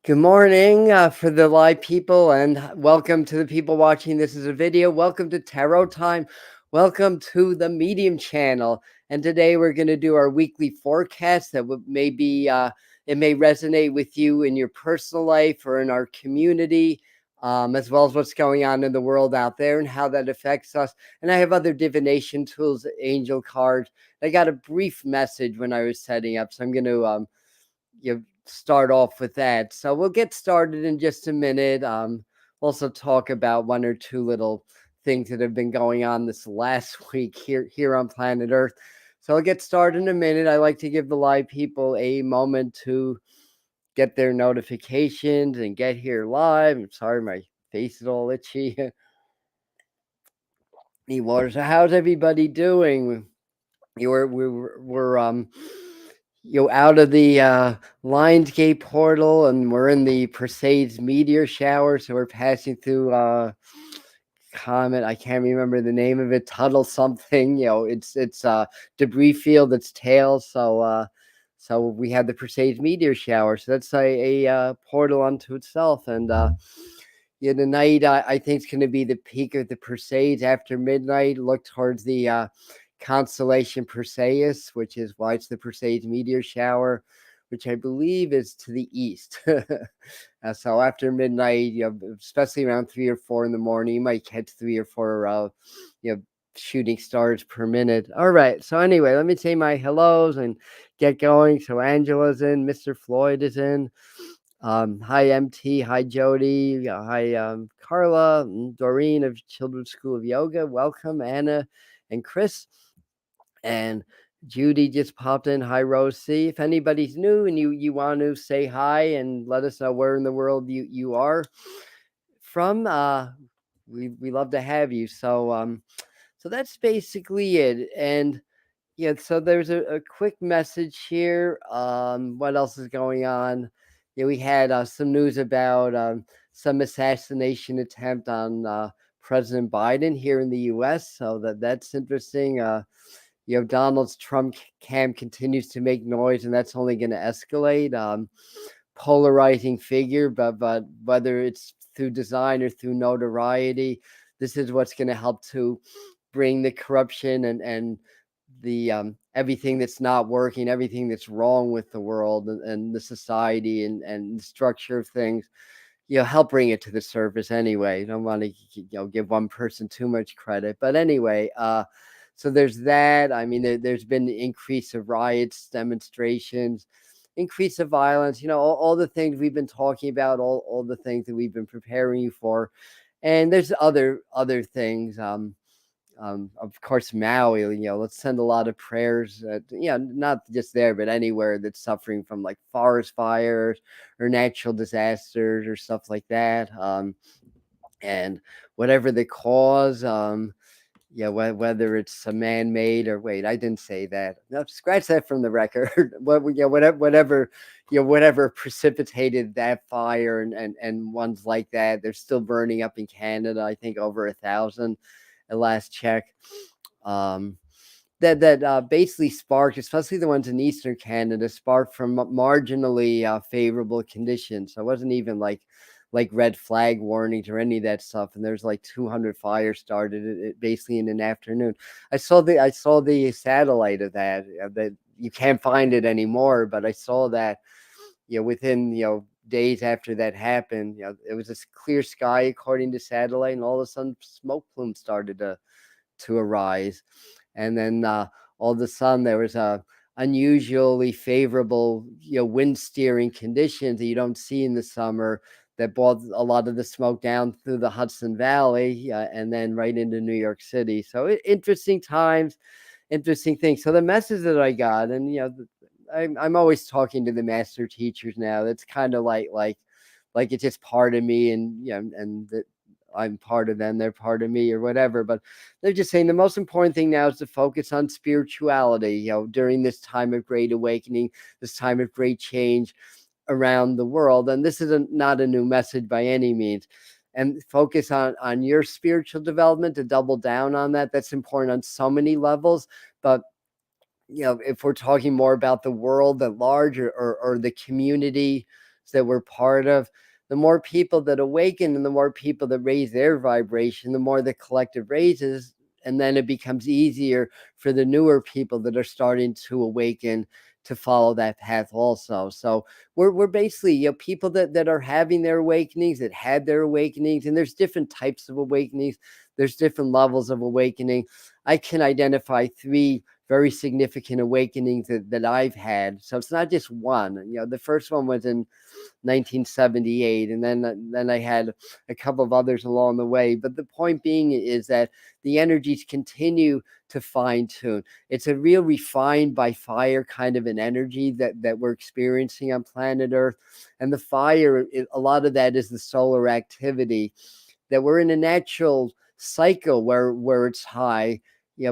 Good morning for the live people, and welcome to the people watching. This is a video. Welcome to Tarot Time. Welcome to the Medium channel. And today we're going to do our weekly forecast that it may resonate with you in your personal life or in our community, as well as what's going on in the world out there and how that affects us. And I have other divination tools, angel cards. I got a brief message when I was setting up, so I'm going to start off with that. So we'll get started in just a minute. Also talk about one or two little things that have been going on this last week here on planet Earth. So I'll get started in a minute. I like to give the live people a moment to get their notifications and get here live. I'm sorry, my face is all itchy. Need water. So how's everybody doing? We're out of the Lionsgate portal, and we're in the Perseids meteor shower. So we're passing through comet. I can't remember the name of it. Tuttle something. It's debris field. Its tail. So we had the Perseids meteor shower. So that's a portal unto itself, and the night I think is going to be the peak of the Perseids after midnight. Look towards the constellation Perseus, which is why it's the Perseids meteor shower, which I believe is to the east. So after midnight, especially around 3 or 4 in the morning, you might catch 3 or 4 shooting stars per minute. All right, so anyway, let me say my hellos and get going. So Angela's in, Mr. Floyd is in. Hi MT, hi Jody, hi Carla, Doreen of Children's School of Yoga, welcome Anna and Chris. And Judy just popped in. Hi, Rosie. If anybody's new and you want to say hi and let us know where in the world you are from, we love to have you. So that's basically it. And yeah, so there's a quick message here. What else is going on? Yeah, we had some news about some assassination attempt on President Biden here in the U.S. So that's interesting. Donald Trump camp continues to make noise, and that's only going to escalate. Polarizing figure, but whether it's through design or through notoriety, this is what's going to help to bring the corruption and the everything that's not working, everything that's wrong with the world and the society and the structure of things. Help bring it to the surface anyway. You don't want to give one person too much credit, but anyway. So there's that. I mean, there's been the increase of riots, demonstrations, increase of violence, all the things we've been talking about, all the things that we've been preparing you for. And there's other things. Of course, Maui, let's send a lot of prayers, not just there, but anywhere that's suffering from like forest fires or natural disasters or stuff like that. And whatever the cause, whether it's a man-made or wait, I didn't say that. No, scratch that from the record. Whatever precipitated that fire and ones like that, they're still burning up in Canada. I think over 1,000 at last check. That basically sparked, especially the ones in Eastern Canada, sparked from marginally favorable conditions. So it wasn't even like red flag warnings or any of that stuff. And there's like 200 fires started basically in an afternoon. I saw the satellite of that. That you can't find it anymore, but I saw that within days after that happened. It was this clear sky according to satellite, and all of a sudden smoke plumes started to arise. And then all of a sudden there was a unusually favorable wind steering conditions that you don't see in the summer, that brought a lot of the smoke down through the Hudson Valley and then right into New York City. So interesting times, interesting things. So the message that I got, and I'm always talking to the master teachers now. That's kind of like it's just part of me, and and that I'm part of them, they're part of me, or whatever. But they're just saying the most important thing now is to focus on spirituality. During this time of great awakening, this time of great change around the world. And this is not a new message by any means. And focus on your spiritual development, to double down on that. That's important on so many levels. But if we're talking more about the world at large, or the community, that we're part of, the more people that awaken and the more people that raise their vibration, the more the collective raises. And then it becomes easier for the newer people that are starting to awaken to follow that path also. So we're basically, people that are having their awakenings, that had their awakenings, and there's different types of awakenings. There's different levels of awakening. I can identify 3 very significant awakenings that I've had. So it's not just one. The first one was in 1978, and then I had a couple of others along the way. But the point being is that the energies continue to fine tune. It's a real refined by fire kind of an energy that we're experiencing on planet Earth, and the fire, a lot of that is the solar activity, that we're in a natural cycle where it's high,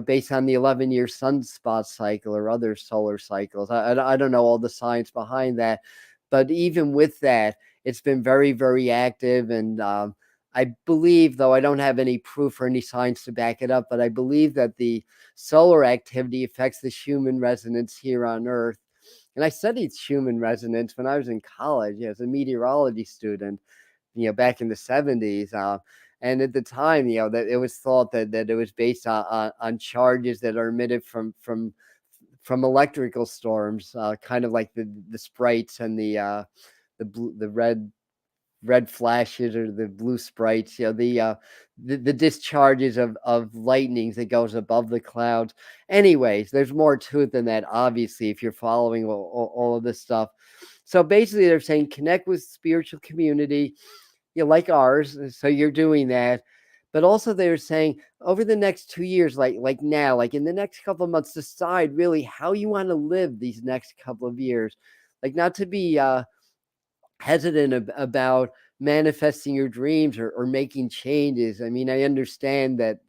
based on the 11-year sunspot cycle or other solar cycles. I don't know all the science behind that, but even with that, it's been very, very active. And I believe, though I don't have any proof or any science to back it up, but I believe that the solar activity affects the Schumann resonance here on Earth. And I studied Schumann resonance when I was in college as a meteorology student, back in the 70s. And at the time, that it was thought that it was based on charges that are emitted from electrical storms, kind of like the sprites and the red flashes or the blue sprites, the discharges of lightnings that goes above the clouds. Anyways, there's more to it than that, obviously, if you're following all of this stuff. So basically, they're saying connect with spiritual community, like ours. So you're doing that. But also they're saying over the next 2 years, like now, like in the next couple of months, decide really how you want to live these next couple of years. Like, not to be hesitant about manifesting your dreams or making changes. I mean, I understand that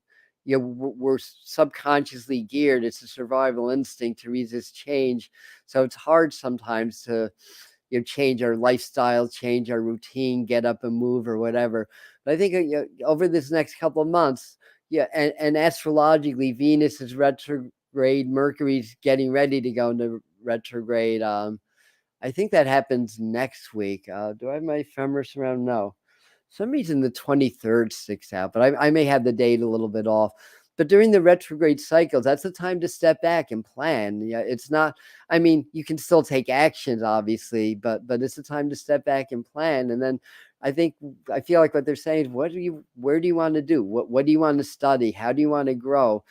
we're subconsciously geared. It's a survival instinct to resist change. So it's hard sometimes to change our lifestyle, change our routine, get up and move or whatever. But I think over this next couple of months, and astrologically, Venus is retrograde, Mercury's getting ready to go into retrograde. I think that happens next week. Do I have my ephemeris around? No. Some reason the 23rd sticks out, but I may have the date a little bit off. But during the retrograde cycles, that's the time to step back and plan. Yeah, it's not, I mean, you can still take actions, obviously, but it's the time to step back and plan. And then I feel like what they're saying is, where do you want to do? What do you want to study? How do you want to grow?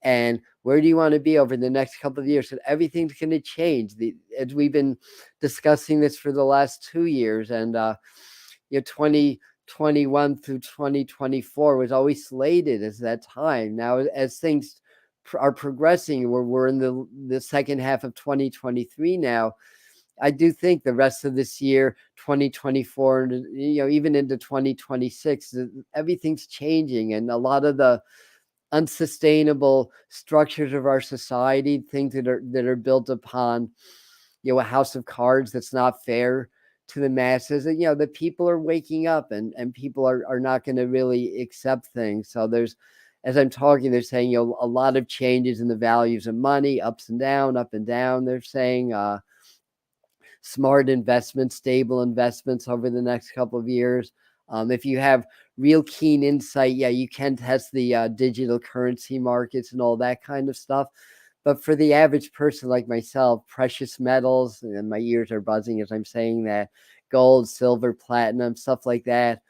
And where do you want to be over the next couple of years? So everything's going to change. As we've been discussing this for the last 2 years, and 2021 through 2024 was always slated as that time. Now, as things are progressing, we're in the second half of 2023 now. I do think the rest of this year, 2024, even into 2026, everything's changing, and a lot of the unsustainable structures of our society, things that are built upon, a house of cards that's not fair to the masses. And the people are waking up, and people are not going to really accept things. So as I'm talking, they're saying, a lot of changes in the values of money, up and down. They're saying smart investments, stable investments over the next couple of years. If you have real keen insight, you can test the digital currency markets and all that kind of stuff. But for the average person like myself, precious metals, and my ears are buzzing as I'm saying that, gold, silver, platinum, stuff like that,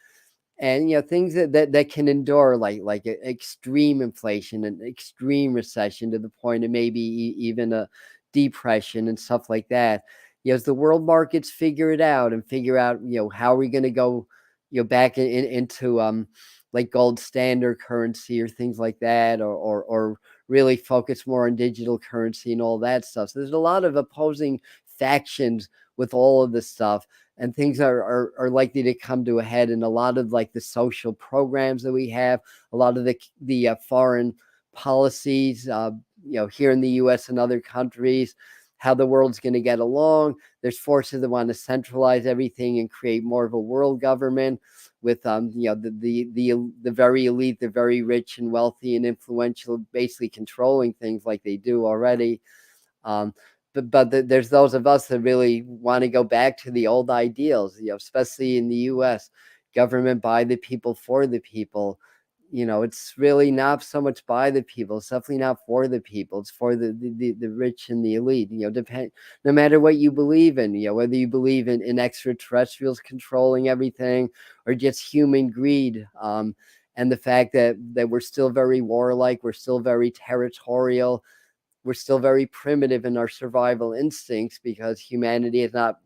and things that can endure like extreme inflation and extreme recession, to the point of maybe even a depression and stuff like that. As the world markets figure it out and figure out how are we going to go back into like gold standard currency or things like that, or really focus more on digital currency and all that stuff. So there's a lot of opposing factions with all of this stuff, and things are likely to come to a head. And a lot of like the social programs that we have, a lot of the foreign policies, here in the U.S. and other countries, how the world's going to get along. There's forces that want to centralize everything and create more of a world government with the very elite, the very rich and wealthy and influential, basically controlling things like they do already. there's those of us that really want to go back to the old ideals, especially in the U.S. Government by the people, for the people. It's really not so much by the people. It's definitely not for the people. It's for the rich and the elite. No matter what you believe in, whether you believe in extraterrestrials controlling everything or just human greed, and the fact that we're still very warlike, we're still very territorial, we're still very primitive in our survival instincts because humanity has not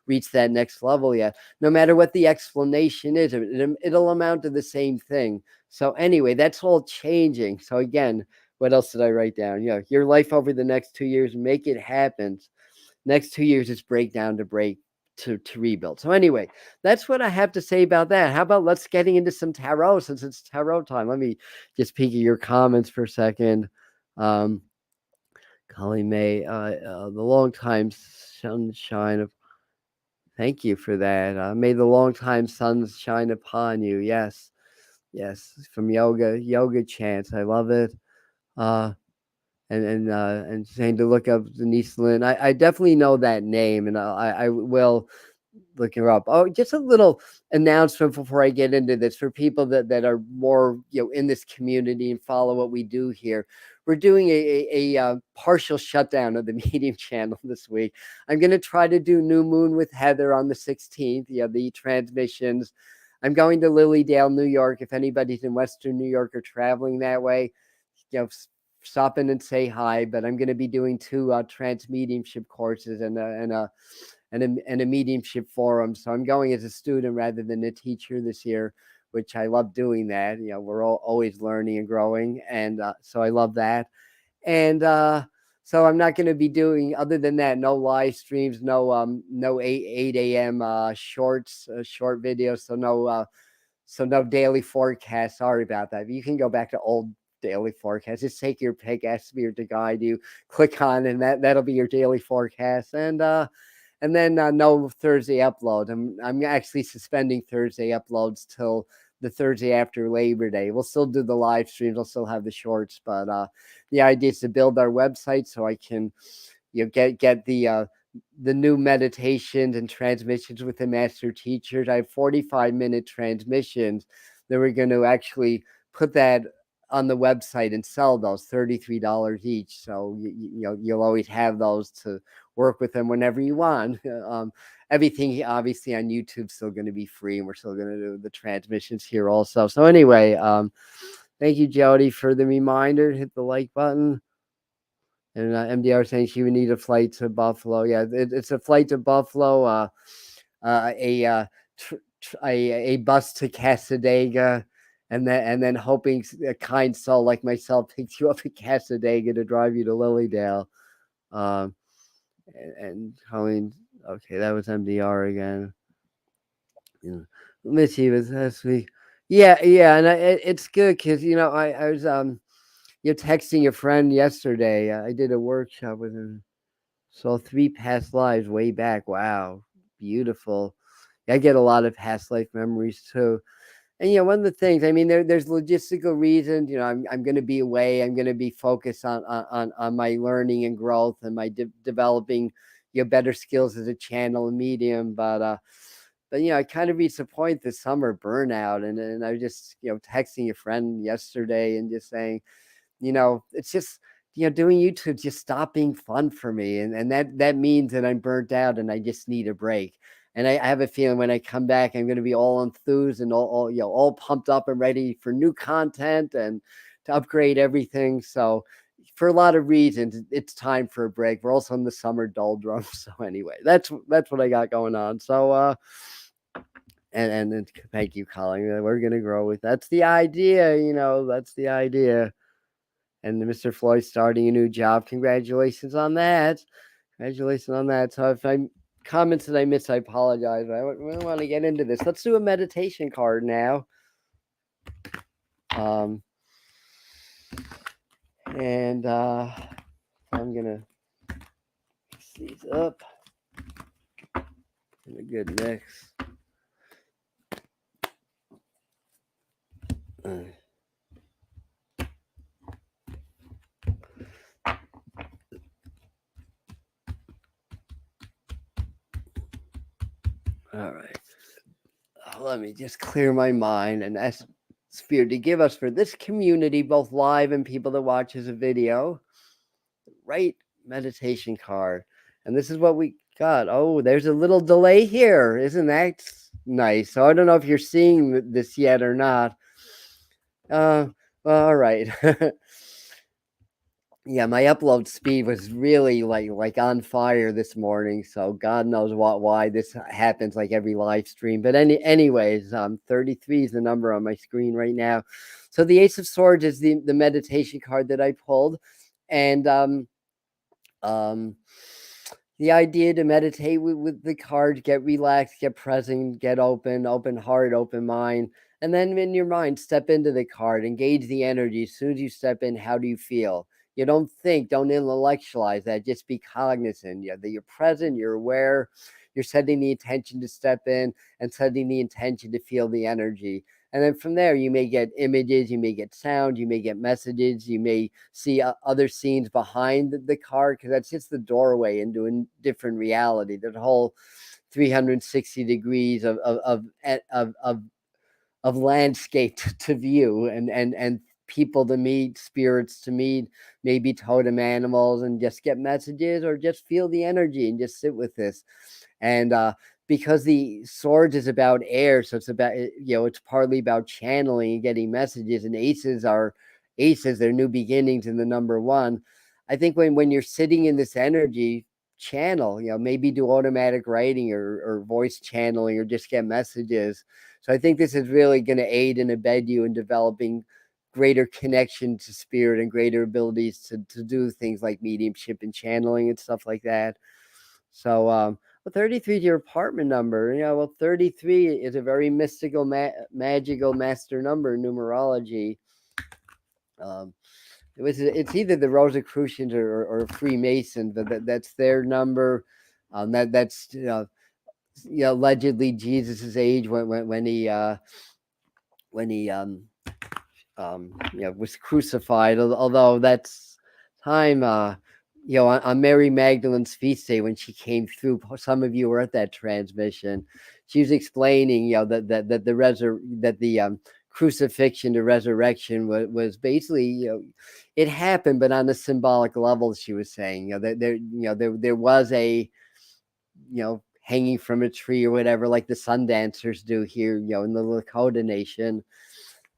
reached that next level yet. No matter what the explanation is, it'll amount to the same thing. So anyway, that's all changing. So again, what else did I write down? Your life over the next 2 years, make it happen. Next 2 years is breakdown to rebuild. So anyway, that's what I have to say about that. How about let's getting into some tarot, since it's tarot time. Let me just peek at your comments for a second. Colleen May, the long time sunshine of. Thank you for that. May the long time sun shine upon you. Yes, yes. From yoga chants. I love it. Uh, and saying to look up Denise Lynn. I definitely know that name, and I will look her up. Oh, just a little announcement before I get into this for people that are more in this community and follow what we do here. We're doing a partial shutdown of the Medium channel this week. I'm going to try to do New Moon with Heather on the 16th. The transmissions. I'm going to Lilydale, New York. If anybody's in Western New York or traveling that way, stop in and say hi. But I'm going to be doing 2 trans mediumship courses and a mediumship forum. So I'm going as a student rather than a teacher this year, which I love doing that. We're all always learning and growing. And so I love that. And so I'm not going to be doing, other than that, no live streams, no 8 a.m. Shorts, short videos. So no daily forecast. Sorry about that. You can go back to old daily forecast. Just take your pick, ask Spirit to guide you, click on, and that'll be your daily forecast. And then no Thursday upload. I'm actually suspending Thursday uploads till the Thursday after Labor Day. We'll still do the live streams. We'll still have the shorts, but the idea is to build our website so I can get the new meditations and transmissions with the master teachers. I have 45-minute transmissions that we're going to actually put that on the website and sell those $33 each. So you'll always have those to work with them whenever you want. Everything obviously on YouTube still going to be free, and we're still going to do the transmissions here also. So anyway, thank you, Jody, for the reminder. Hit the like button. And MDR saying she would need a flight to Buffalo. Yeah, it's a flight to Buffalo, a bus to Cassadaga, and then hoping a kind soul like myself picks you up at Cassadaga to drive you to Lilydale. And Colleen, okay, that was MDR again. Missy was last week. Yeah, and it's good because I was texting a friend yesterday. I did a workshop with him. Saw 3 past lives way back. Wow, beautiful. I get a lot of past life memories too. And one of the things, I mean, there's logistical reasons. I'm going to be away. I'm going to be focused on my learning and growth and my developing better skills as a channel and medium. But I kind of reached a point this summer burnout, and I was just texting a friend yesterday and just saying, it's just doing YouTube just stopped being fun for me, and that means that I'm burnt out and I just need a break. And I have a feeling when I come back, I'm going to be all enthused and all pumped up and ready for new content and to upgrade everything. So for a lot of reasons, it's time for a break. We're also in the summer doldrums. So anyway, that's what I got going on. So and thank you, Colin. We're going to grow with that's the idea. That's the idea. And Mr. Floyd starting a new job. Congratulations on that. So if I comments that I missed, I apologize. I really want to get into this. Let's do a meditation card now. And I'm gonna mix these up in a good mix. All right. Let me just clear my mind and ask Spirit to give us for this community, both live and people that watch as a video, right meditation card. And this is what we got. Oh, there's a little delay here. Isn't that nice? So I don't know if you're seeing this yet or not. Uh, all right. Yeah, my upload speed was really like on fire this morning. So God knows why this happens like every live stream. But anyways, 33 is the number on my screen right now. So the Ace of Swords is the meditation card that I pulled, and um, the idea to meditate with the cards, get relaxed, get present, get open heart, open mind. And then in your mind, step into the card, engage the energy. As soon as you step in, how do you feel? You don't think, don't intellectualize that. Just be cognizant. Yeah, that you're present, you're aware, you're setting the intention to step in and setting the intention to feel the energy. And then from there, you may get images, you may get sound, you may get messages, you may see other scenes behind the card, because that's just the doorway into a different reality. That whole 360 degrees of landscape to view, and people to meet, spirits to meet, maybe totem animals, and just get messages or just feel the energy and just sit with this. And because the swords is about air, so it's about, it's partly about channeling and getting messages. And aces, they're new beginnings in the number one. I think when you're sitting in this energy, channel, maybe do automatic writing or voice channeling or just get messages. So I think this is really going to aid and abet you in developing greater connection to spirit and greater abilities to do things like mediumship and channeling and stuff like that. So, well, 33 is your apartment number. 33 is a very mystical, magical master number in numerology. Um, it's either the Rosicrucians or Freemasons, but that's their number. That's allegedly Jesus's age when he was crucified. Although that's time, on Mary Magdalene's feast day when she came through. Some of you were at that transmission. She was explaining, that the crucifixion, the resurrection was basically, it happened, but on a symbolic level. She was saying, that there was a, hanging from a tree or whatever, like the sun dancers do here, in the Lakota Nation,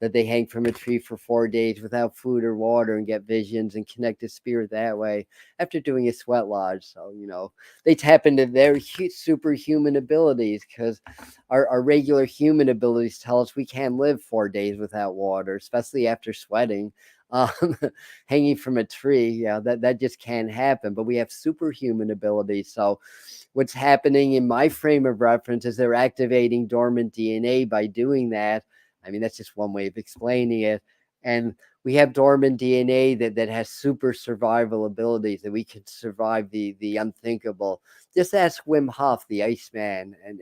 that they hang from a tree for 4 days without food or water and get visions and connect to spirit that way after doing a sweat lodge. So, they tap into their superhuman abilities, because our regular human abilities tell us we can't live 4 days without water, especially after sweating. Um, Hanging from a tree, that just can't happen. But we have superhuman abilities. So what's happening in my frame of reference is they're activating dormant DNA by doing that. I mean, that's just one way of explaining it. And we have dormant DNA that has super survival abilities, that we can survive the unthinkable. Just ask Wim Hof, the Iceman, and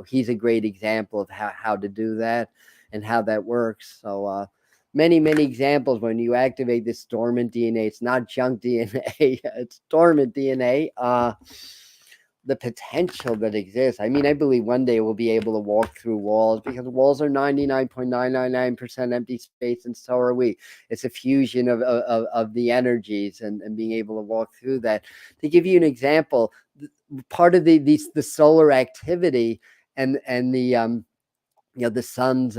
he's a great example of how to do that and how that works. So many examples when you activate this dormant DNA. It's not junk DNA; it's dormant DNA. The potential that exists. I mean, I believe one day we'll be able to walk through walls, because walls are 99.999% empty space, and so are we. It's a fusion of the energies, and being able to walk through that. To give you an example, part of the solar activity and the sun's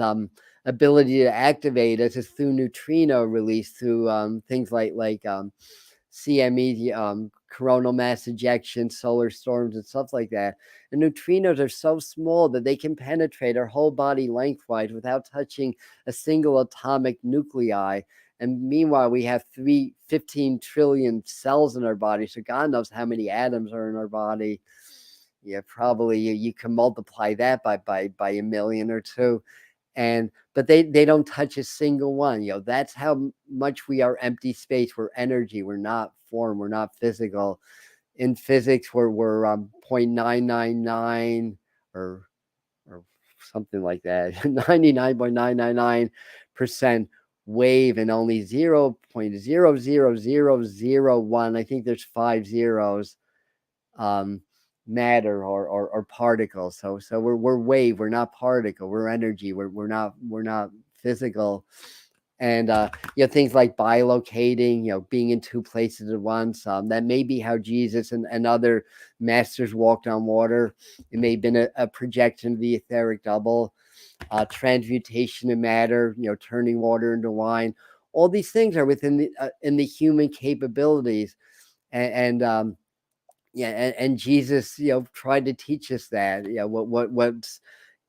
ability to activate us is through neutrino release, through things like CME, coronal mass ejection, solar storms, and stuff like that. And neutrinos are so small that they can penetrate our whole body lengthwise without touching a single atomic nuclei. And meanwhile, we have 15 trillion cells in our body. So God knows how many atoms are in our body. Yeah, probably you can multiply that by a million or two. But they don't touch a single one. That's how much we are empty space. We're energy. We're not form. We're not physical. In physics, we're 0.999 or something like that, 99.999% wave, and only 0.00001. I think there's 5 zeros. matter or particles. So we're wave. We're not particle. We're energy. We're not physical. And things like bilocating, being in two places at once. That may be how Jesus and other masters walked on water. It may have been a projection of the etheric double. Transmutation of matter, turning water into wine. All these things are within the human capabilities, and and Jesus, tried to teach us that, what's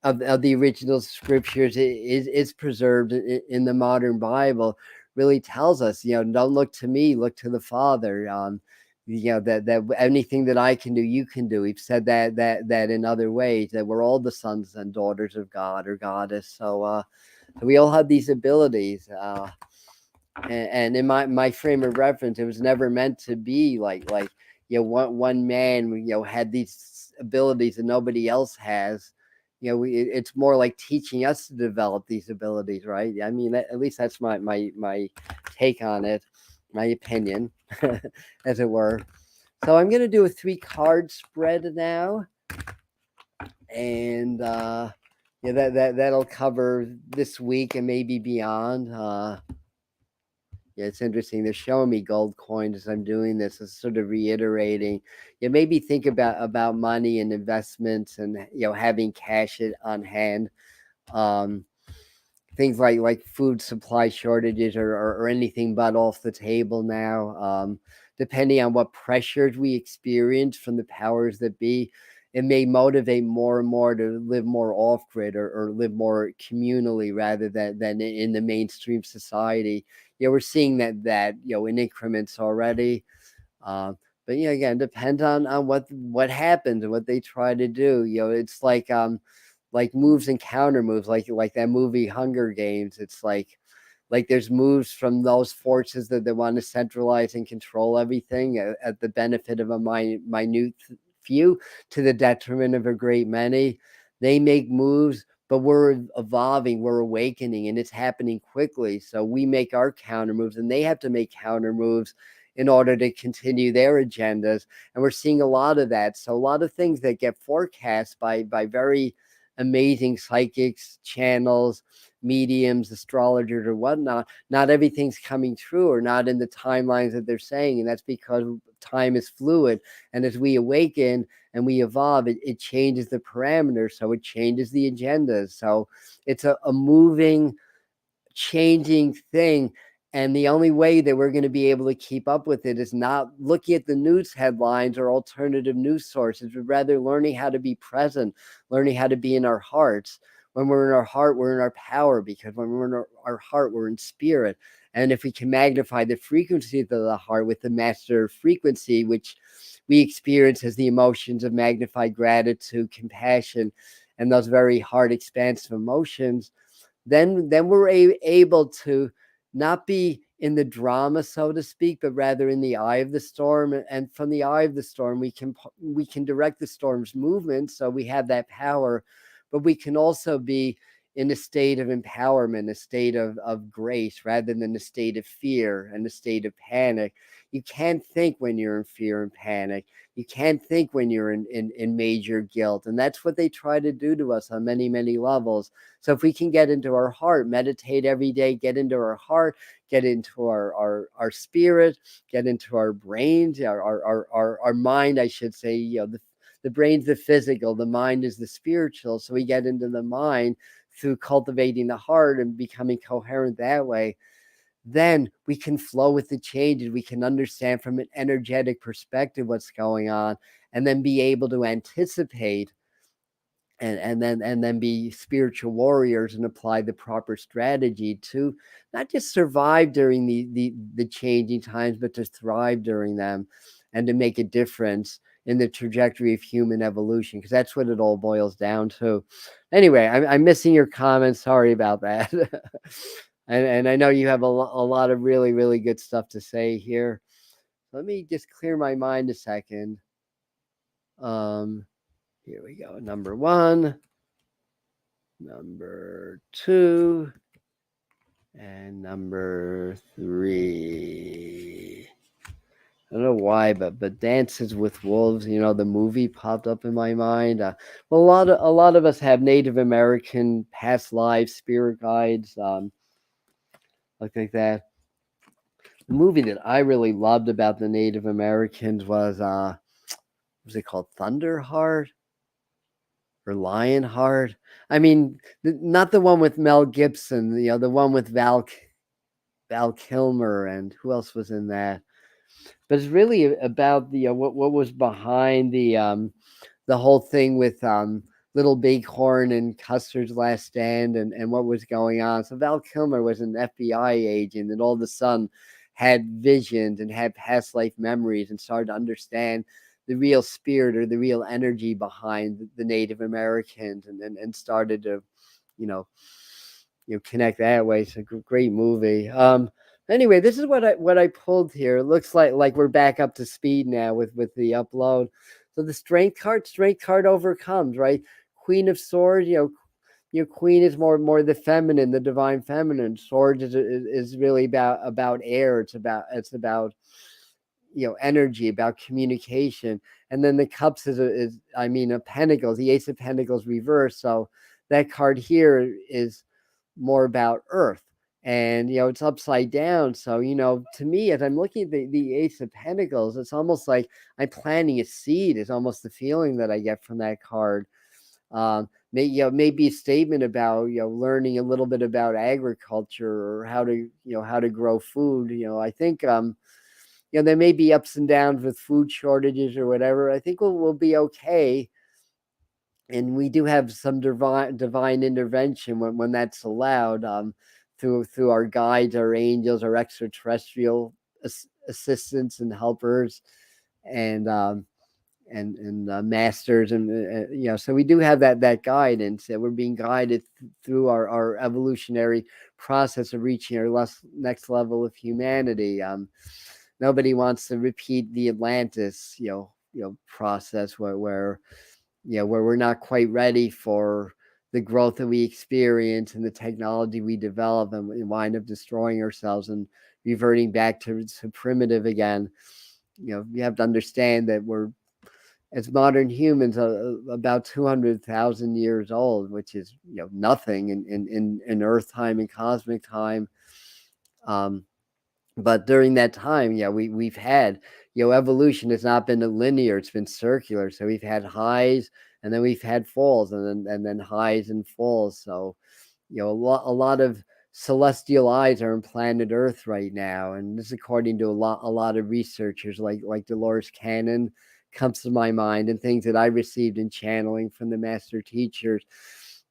of the original scriptures is preserved in the modern Bible. Really tells us, don't look to me, look to the Father. That anything that I can do, you can do. We've said that in other ways, that we're all the sons and daughters of God or Goddess. So we all have these abilities. And in my frame of reference, it was never meant to be like one man had these abilities and nobody else has. It's more like teaching us to develop these abilities, right? I mean, at least that's my take on it, my opinion, as it were. So I'm going to do a 3-card spread now, and that'll cover this week and maybe beyond. It's interesting. They're showing me gold coins as I'm doing this. It's sort of reiterating. Maybe think about money and investments, and having cash on hand. Um, Things like food supply shortages or anything but off the table now. Depending on what pressures we experience from the powers that be, it may motivate more and more to live more off grid or live more communally rather than in the mainstream society. We're seeing that in increments already. But again, depends on what happens and what they try to do. It's like moves and counter moves, like that movie Hunger Games. It's like there's moves from those forces that they want to centralize and control everything at the benefit of a minute few, to the detriment of a great many. They make moves, but we're evolving, we're awakening, and it's happening quickly. So we make our counter moves, and they have to make counter moves in order to continue their agendas. And we're seeing a lot of that. So a lot of things that get forecast by very amazing psychics, channels, mediums, astrologers, or whatnot, not everything's coming true or not in the timelines that they're saying. And that's because time is fluid. And as we awaken and we evolve, it changes the parameters. So it changes the agendas. So it's a moving, changing thing. And the only way that we're going to be able to keep up with it is not looking at the news headlines or alternative news sources, but rather learning how to be present, learning how to be in our hearts. When we're in our heart, we're in our power, because when we're in our heart, we're in spirit. And if we can magnify the frequency of the heart with the master frequency, which we experience as the emotions of magnified gratitude, compassion, and those very heart expansive emotions, then we're able to not be in the drama, so to speak, but rather in the eye of the storm. And from the eye of the storm, we can direct the storm's movement. So we have that power, but we can also be in a state of empowerment, a state of grace, rather than a state of fear and a state of panic. You can't think when you're in fear and panic. You can't think when you're in major guilt. And that's what they try to do to us on many, many levels. So if we can get into our heart, meditate every day, get into our heart, get into our spirit, get into our brains, our mind, I should say. The brain's the physical, the mind is the spiritual. So we get into the mind through cultivating the heart and becoming coherent that way. Then we can flow with the changes. We can understand from an energetic perspective what's going on, and then be able to anticipate and then be spiritual warriors and apply the proper strategy to not just survive during the changing times, but to thrive during them and to make a difference in the trajectory of human evolution, because that's what it all boils down to. Anyway, I'm missing your comments. Sorry about that. And I know you have a lot of really, really good stuff to say here. Let me just clear my mind a second. Here we go. Number 1, number 2, and number 3. I don't know why, but Dances with Wolves, the movie popped up in my mind. Well, a lot of us have Native American past lives, spirit guides, like that. The movie that I really loved about the Native Americans was it called Thunderheart or Lionheart? I mean, not the one with Mel Gibson, the one with Val Kilmer, and who else was in that? But it's really about what was behind the whole thing with Little Bighorn and Custer's Last Stand, and what was going on. So Val Kilmer was an FBI agent, and all of a sudden had visions and had past life memories, and started to understand the real spirit or the real energy behind the Native Americans, and started to you know connect that way. It's a great movie. Anyway, this is what I pulled here. It looks like we're back up to speed now with the upload. So the strength card overcomes, right? Queen of Swords, Queen is more the feminine, the divine feminine. Swords is really about air. It's about energy, about communication. And then the Cups is I mean a Pentacles, the Ace of Pentacles reverse. So that card here is more about Earth. And it's upside down. So to me, as I'm looking at the Ace of Pentacles, it's almost like I'm planting a seed. Is almost the feeling that I get from that card. Maybe a statement about learning a little bit about agriculture, or how to grow food. I think there may be ups and downs with food shortages or whatever. I think we'll be okay. And we do have some divine intervention when that's allowed, through our guides, our angels, our extraterrestrial assistants and helpers, and masters, and so we do have that guidance, that we're being guided through our evolutionary process of reaching our next level of humanity. Nobody wants to repeat the Atlantis process, where we're not quite ready for the growth that we experience and the technology we develop, and we wind up destroying ourselves and reverting back to primitive again. You have to understand that we're, as modern humans, about 200,000 years old, which is nothing in Earth time and cosmic time. But during that time, we've had evolution has not been linear; it's been circular. So we've had highs, and then we've had falls, and then highs and falls. So a lot of celestial eyes are on planet Earth right now, and this is according to a lot of researchers, like Dolores Cannon comes to my mind, and things that I received in channeling from the master teachers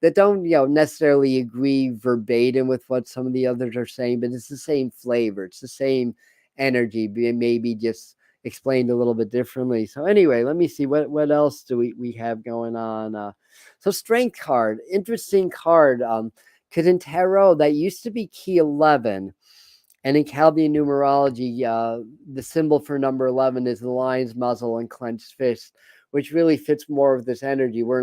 that don't necessarily agree verbatim with what some of the others are saying, but it's the same flavor, it's the same energy, maybe just explained a little bit differently. So anyway, let me see what else do we have going on. So strength card, interesting card, because in tarot that used to be key 11, and in Chaldean numerology, the symbol for number 11 is the lion's muzzle and clenched fist, which really fits more of this energy. We're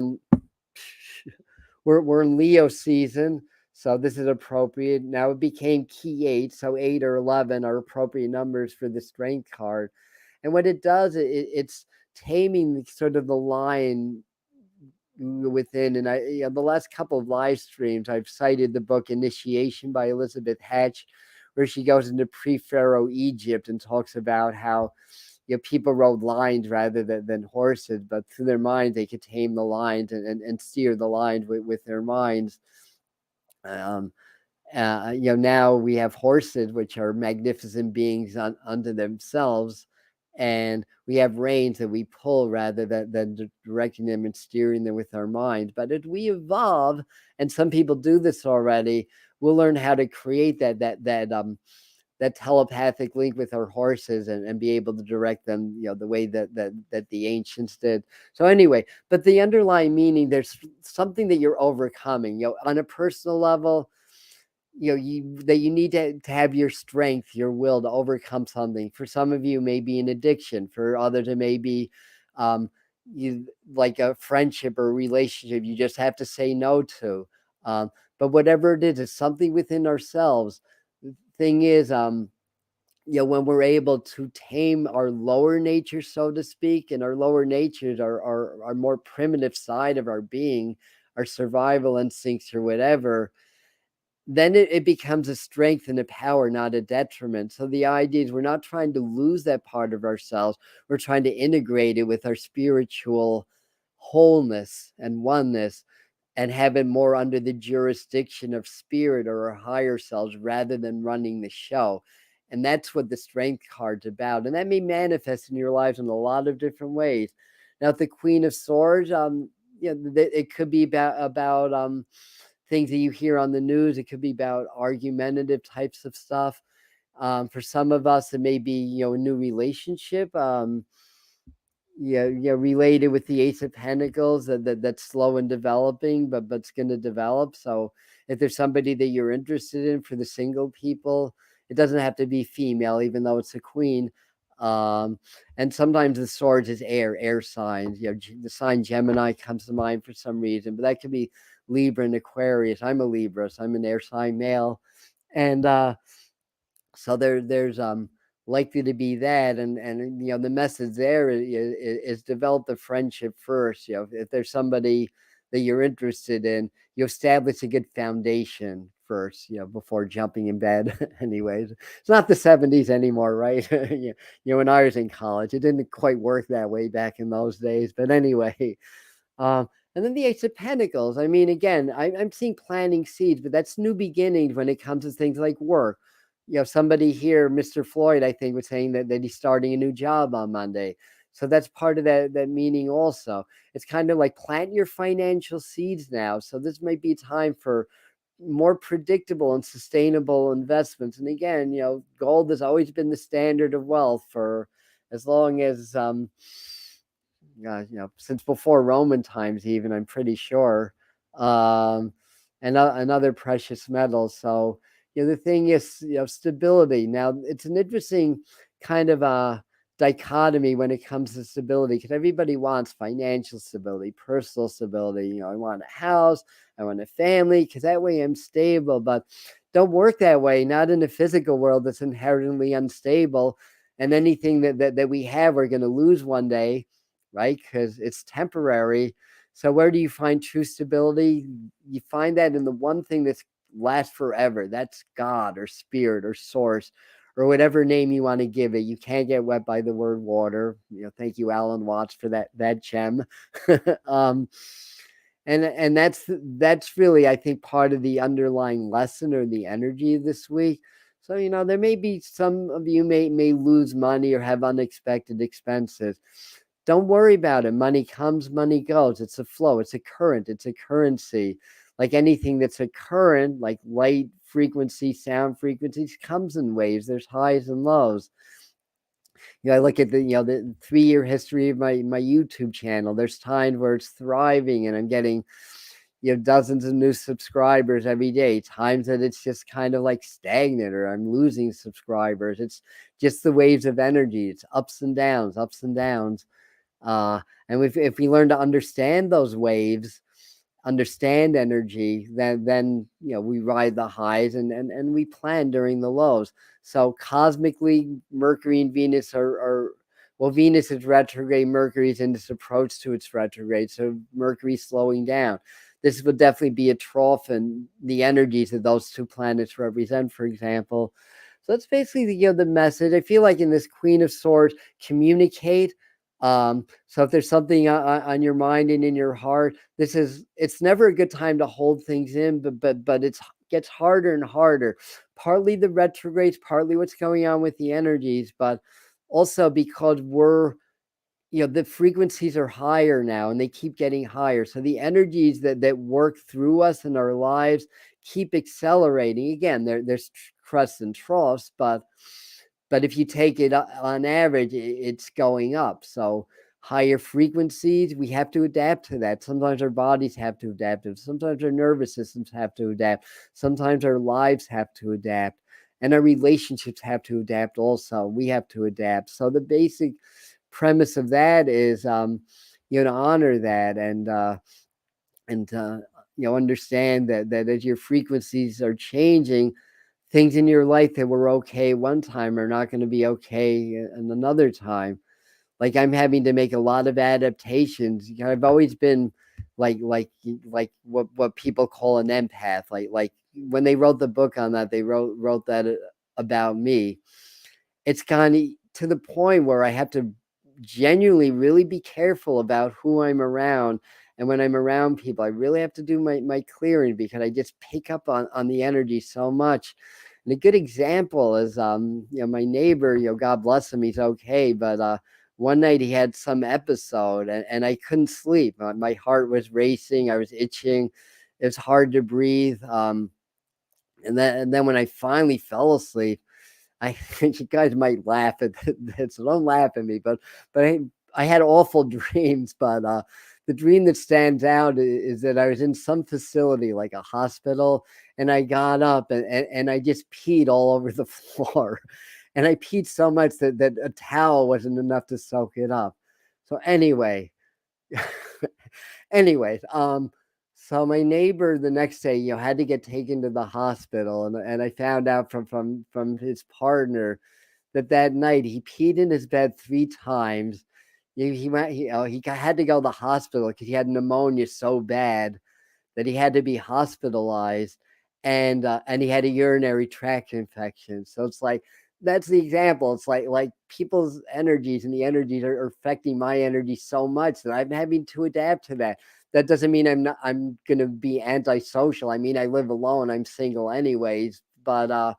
in Leo season, so this is appropriate. Now it became key 8, so 8 or 11 are appropriate numbers for the strength card. And what it does, it's taming sort of the lion within. And the last couple of live streams, I've cited the book Initiation by Elizabeth Hatch, where she goes into pre-Pharaoh Egypt and talks about how people rode lions rather than horses, but through their minds they could tame the lions and steer the lions with their minds. Now we have horses, which are magnificent beings unto themselves, and we have reins that we pull rather than directing them and steering them with our minds. But as we evolve, and some people do this already, we'll learn how to create that telepathic link with our horses, and be able to direct them, the way that the ancients did. So anyway, but the underlying meaning, there's something that you're overcoming, on a personal level. You need to have your strength, your will to overcome something. For some of you, maybe an addiction. For others, it may be you like a friendship or a relationship you just have to say no to. But whatever it is, it's something within ourselves. The thing is, when we're able to tame our lower nature, so to speak, and our lower natures are our more primitive side of our being, our survival instincts or whatever, then it becomes a strength and a power, not a detriment. So the idea is we're not trying to lose that part of ourselves. We're trying to integrate it with our spiritual wholeness and oneness, and have it more under the jurisdiction of spirit or our higher selves rather than running the show. And that's what the strength card's about. And that may manifest in your lives in a lot of different ways. Now, with the Queen of Swords, it could be about things that you hear on the news. It could be about argumentative types of stuff. For some of us, it may be a new relationship. Related with the Ace of Pentacles, that's slow in developing, but it's going to develop. So if there's somebody that you're interested in, for the single people, it doesn't have to be female, even though it's a queen. And sometimes the swords is air signs. The sign Gemini comes to mind for some reason, but that could be Libra and Aquarius. I'm a Libra, so I'm an air sign male, and so there's likely to be that, and the message there is develop the friendship first. If there's somebody that you're interested in, you establish a good foundation first, before jumping in bed. Anyways, it's not the 70s anymore, right? When I was in college, it didn't quite work that way back in those days, but anyway. And then the Ace of Pentacles. I mean, again, I'm seeing planting seeds, but that's new beginnings when it comes to things like work. Somebody here, Mr. Floyd, I think, was saying that he's starting a new job on Monday. So that's part of that meaning also. It's kind of like plant your financial seeds now. So this might be time for more predictable and sustainable investments. And again, gold has always been the standard of wealth for as long as since before Roman times, even, I'm pretty sure, and other precious metals. So, the thing is, stability. Now, it's an interesting kind of a dichotomy when it comes to stability, because everybody wants financial stability, personal stability. I want a house, I want a family, because that way I'm stable. But don't work that way. Not in the physical world that's inherently unstable, and anything that we have, we're going to lose one day, right? Because it's temporary. So where do you find true stability? You find that in the one thing that's lasts forever. That's God or spirit or source or whatever name you want to give it. You can't get wet by the word water. Thank you, Alan Watts, for that gem. And that's really, I think, part of the underlying lesson or the energy this week. So, there may be some of you may lose money or have unexpected expenses. Don't worry about it. Money comes, money goes. It's a flow. It's a current. It's a currency. Like anything that's a current, like light frequency, sound frequencies, comes in waves. There's highs and lows. I look at the 3-year history of my YouTube channel. There's times where it's thriving and I'm getting dozens of new subscribers every day. Times that it's just kind of like stagnant or I'm losing subscribers. It's just the waves of energy. It's ups and downs, ups and downs. And if we learn to understand those waves, understand energy, then we ride the highs and we plan during the lows. So cosmically, Mercury and Venus are well, Venus is retrograde, Mercury's in this approach to its retrograde, so Mercury's slowing down. This would definitely be a trough in the energies that those two planets represent, for example. So that's basically the message. I feel like in this Queen of Swords, communicate. So if there's something on your mind and in your heart, it's never a good time to hold things in, but it gets harder and harder. Partly the retrogrades, partly what's going on with the energies, but also because the frequencies are higher now and they keep getting higher. So the energies that work through us in our lives keep accelerating. Again, there's crests and troughs, but if you take it on average, it's going up. So higher frequencies, we have to adapt to that. Sometimes our bodies have to adapt to it. Sometimes our nervous systems have to adapt. Sometimes our lives have to adapt. And our relationships have to adapt also. We have to adapt. So the basic premise of that is, to honor that and understand that as your frequencies are changing, things in your life that were okay one time are not going to be okay in another time. Like I'm having to make a lot of adaptations. I've always been like what people call an empath. Like when they wrote the book on that, they wrote that about me. It's gone to the point where I have to genuinely really be careful about who I'm around. And when I'm around people, I really have to do my clearing because I just pick up on the energy so much. And a good example is my neighbor, God bless him, he's okay, but one night he had some episode and I couldn't sleep. My heart was racing, I was itching, it was hard to breathe. And then when I finally fell asleep, I think you guys might laugh at this, so don't laugh at me, but I had awful dreams, but the dream that stands out is that I was in some facility like a hospital, and I got up and I just peed all over the floor, and I peed so much that a towel wasn't enough to soak it up. So anyway, anyways, so my neighbor the next day, had to get taken to the hospital, and I found out from his partner that night he peed in his bed 3 times. He went, had to go to the hospital because he had pneumonia so bad that he had to be hospitalized, and he had a urinary tract infection. So it's like that's the example. It's like people's energies and the energies are affecting my energy so much that I'm having to adapt to that. That doesn't mean I'm gonna be antisocial. I mean I live alone. I'm single anyways, but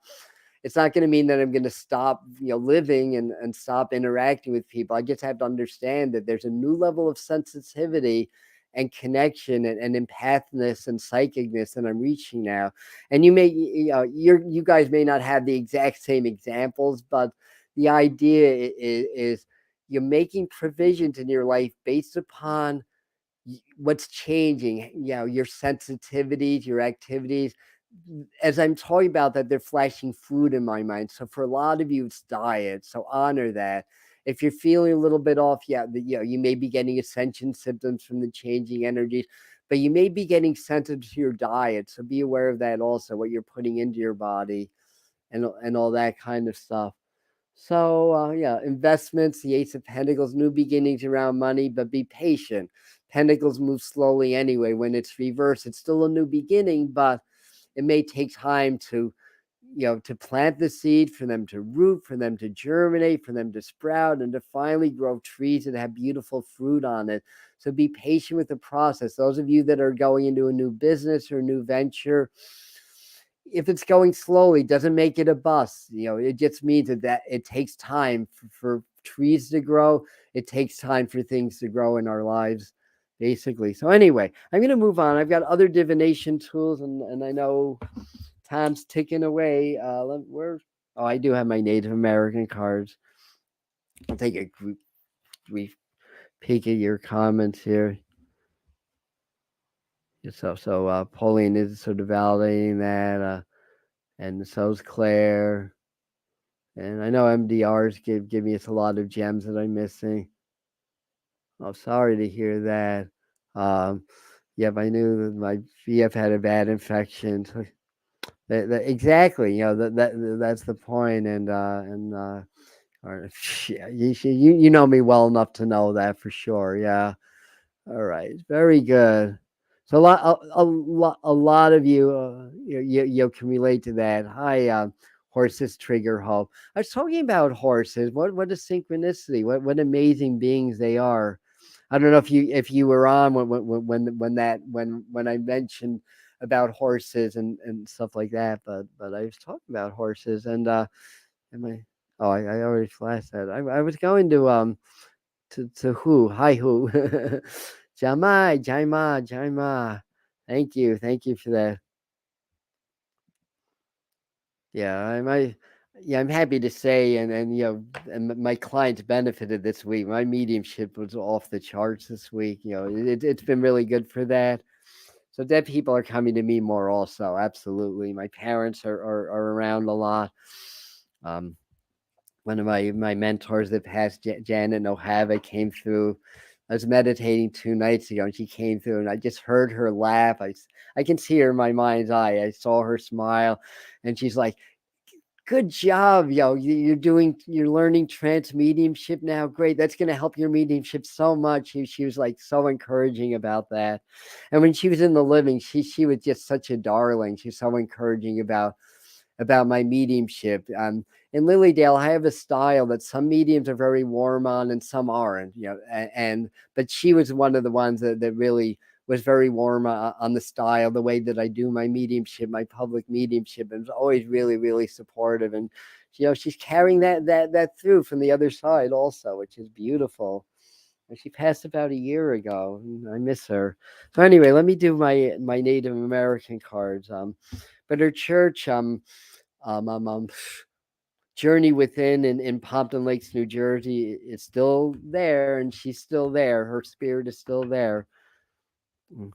it's not going to mean that I'm going to stop, living and stop interacting with people. I just have to understand that there's a new level of sensitivity and connection and empathness and psychicness that I'm reaching now. And you guys may not have the exact same examples, but the idea is you're making provisions in your life based upon what's changing, your sensitivities, your activities. As I'm talking about that, they're flashing food in my mind. So for a lot of you, it's diet. So honor that. If you're feeling a little bit off, you may be getting ascension symptoms from the changing energies, but you may be getting sensitive to your diet. So be aware of that also, what you're putting into your body and all that kind of stuff. So investments, the Ace of Pentacles, new beginnings around money, but be patient. Pentacles move slowly anyway. When it's reversed, it's still a new beginning, but it may take time to plant the seed, for them to root, for them to germinate, for them to sprout, and to finally grow trees that have beautiful fruit on it. So be patient with the process. Those of you that are going into a new business or a new venture, if it's going slowly, doesn't make it a bust. It just means that it takes time for trees to grow. It takes time for things to grow in our lives, basically. So anyway, I'm going to move on. I've got other divination tools, and I know time's ticking away. Where? Oh, I do have my Native American cards. I'll take a brief peek at your comments here. So Pauline is sort of validating that, and so is Claire. And I know MDRs give me a lot of gems that I'm missing. Oh, sorry to hear that. Um, yeah, I knew that my VF had a bad infection. So exactly, that's the point. Or, yeah, you know me well enough to know that for sure. Yeah. All right. Very good. So a lot of you, you can relate to that. Hi, horses trigger hope. I was talking about horses. What a synchronicity. What amazing beings they are. I don't know if you were on when I mentioned about horses and stuff like that, but I was talking about horses and am I? Oh, I already flashed that. I was going to who? Hi who? Jamai, Jaima, Jaima. Thank you for that. Yeah, I'm happy to say, and my clients benefited this week. My mediumship was off the charts this week. It's been really good for that. So dead people are coming to me more also. Absolutely. My parents are around a lot. Um, One of my mentors that passed, Janet Nohava, came through. I was meditating 2 nights ago, and she came through, and I just heard her laugh. I can see her in my mind's eye. I saw her smile, and she's like, Good job, yo. You're learning trance mediumship now. Great. That's going to help your mediumship so much. She was like so encouraging about that. And when she was in the living, she was just such a darling. She's so encouraging about my mediumship. In Lilydale, I have a style that some mediums are very warm on and some aren't, and but she was one of the ones that really was very warm on the style, the way that I do my mediumship, my public mediumship, and was always really, really supportive. And she's carrying that through from the other side also, which is beautiful. And she passed about a year ago. And I miss her. So anyway, let me do my Native American cards. But her church, um, um, um, Journey Within in Pompton Lakes, New Jersey, is still there, and she's still there. Her spirit is still there. Mm.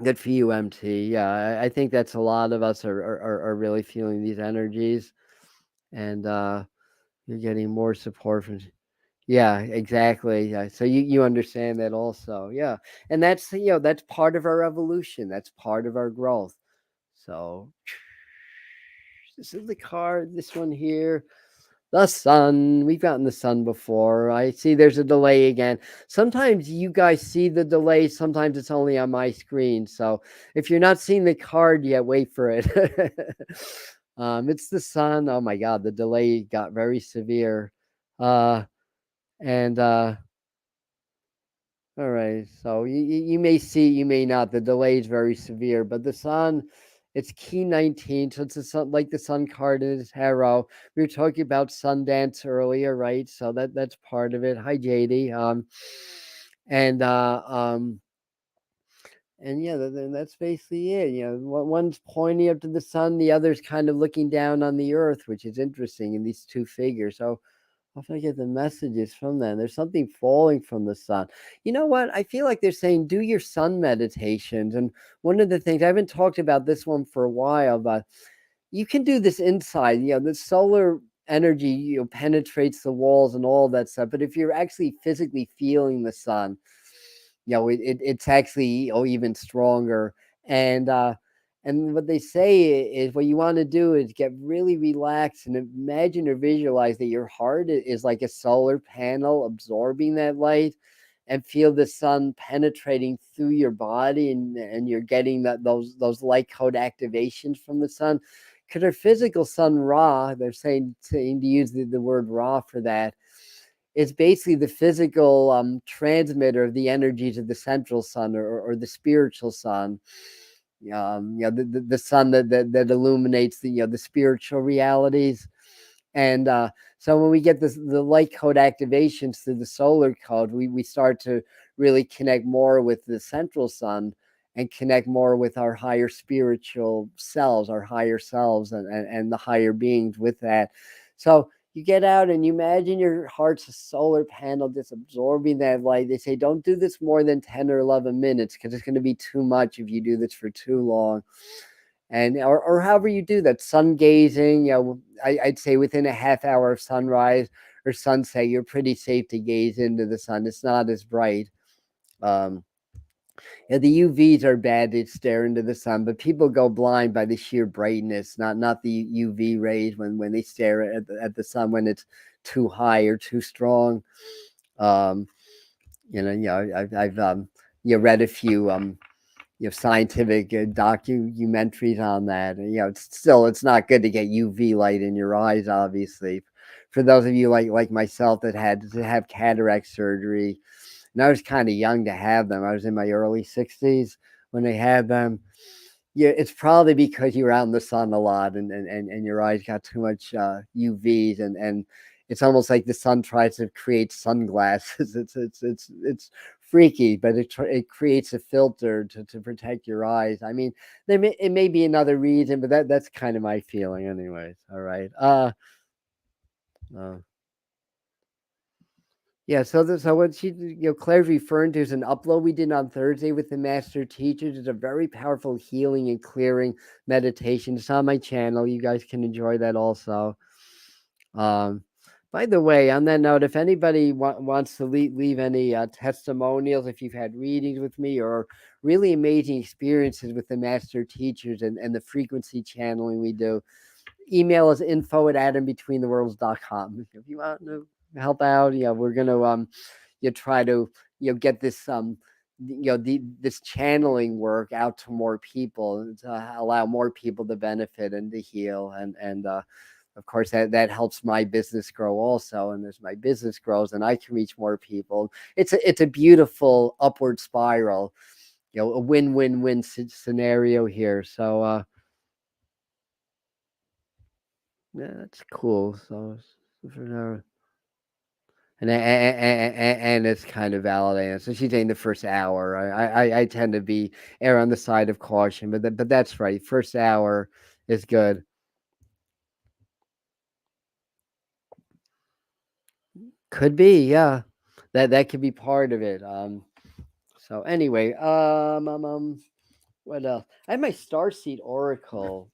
Good for you, MT. Yeah, I think that's a lot of us are really feeling these energies, and you're getting more support from. Yeah, exactly. Yeah. So you understand that also. Yeah, and that's part of our evolution. That's part of our growth. So this is the card. This one here. The sun. We've gotten the sun before. I see there's a delay again. Sometimes you guys see the delay. Sometimes it's only on my screen. So if you're not seeing the card yet, wait for it. It's the sun. Oh my God, the delay got very severe. And All right. So you may see, you may not. The delay is very severe, but the sun, it's key 19. So it's the sun, like the sun card in his tarot. We were talking about Sundance earlier, right? So that's part of it. Hi, JD. And uh, um, and yeah, then that's basically it. One's pointing up to the sun, the other's kind of looking down on the earth, which is interesting in these two figures. So if I get the messages from them, there's something falling from the sun. You know what? I feel like they're saying do your sun meditations. And one of the things I haven't talked about this one for a while, but you can do this inside. The solar energy penetrates the walls and all that stuff. But if you're actually physically feeling the sun, it's actually even stronger. And what they say is what you want to do is get really relaxed and imagine or visualize that your heart is like a solar panel absorbing that light, and feel the sun penetrating through your body, and you're getting those light code activations from the sun. Because our physical sun Ra, they're saying to use the word Ra for that, is basically the physical transmitter of the energies of the central sun, or the spiritual sun. The sun that illuminates the spiritual realities. And so when we get the light code activations through the solar code, we start to really connect more with the central sun, and connect more with our higher spiritual selves, our higher selves, and the higher beings with that. So you get out and you imagine your heart's a solar panel just absorbing that light. They say don't do this more than 10 or 11 minutes, because it's going to be too much if you do this for too long. And or however you do that, sun gazing, I'd say within a half hour of sunrise or sunset, you're pretty safe to gaze into the sun. It's not as bright. um the UVs are bad to stare into the sun, but people go blind by the sheer brightness, not the UV rays when they stare at the sun when it's too high or too strong. um I've read a few scientific documentaries on that. And, it's not good to get UV light in your eyes, obviously. For those of you like myself that had to have cataract surgery, and I was kind of young to have them. I was in my early 60s when they had them. Yeah, it's probably because you were out in the sun a lot, and your eyes got too much UVs, and it's almost like the sun tries to create sunglasses. It's freaky, but it creates a filter to protect your eyes. I mean, it may be another reason, but that's kind of my feeling, anyways. All right. Uh Yeah, so what Claire's referring to is an upload we did on Thursday with the master teachers. It's a very powerful healing and clearing meditation. It's on my channel. You guys can enjoy that also. Um, by the way, on that note, if anybody wants to leave any testimonials, if you've had readings with me or really amazing experiences with the master teachers and the frequency channeling we do, email us info@atombetweentheworlds.com if you want to help out. We're gonna try to get this this channeling work out to more people to allow more people to benefit and to heal, and of course that helps my business grow also, and as my business grows and I can reach more people, it's a beautiful upward spiral, a win-win-win scenario here. So yeah, that's cool. So for now, and it's kind of validating. So she's saying the first hour. I tend to be err on the side of caution, but that's right. First hour is good. Could be, yeah. That could be part of it. So anyway, what else? I have my Starseed Oracle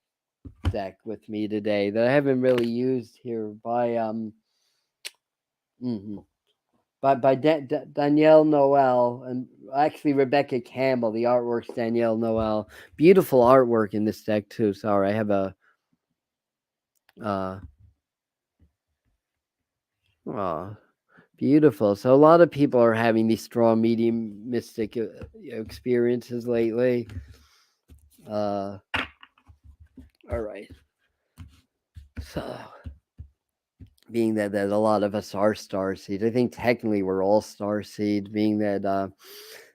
deck with me today that I haven't really used here by mhm, by Danielle Noel, and actually Rebecca Campbell. The artwork's Danielle Noel. Beautiful artwork in this deck too. Sorry, I have a uh oh, beautiful. So a lot of people are having these strong medium mystic experiences lately. Uh all right. So being that a lot of us are star seeds, I think technically we're all star seeds, being that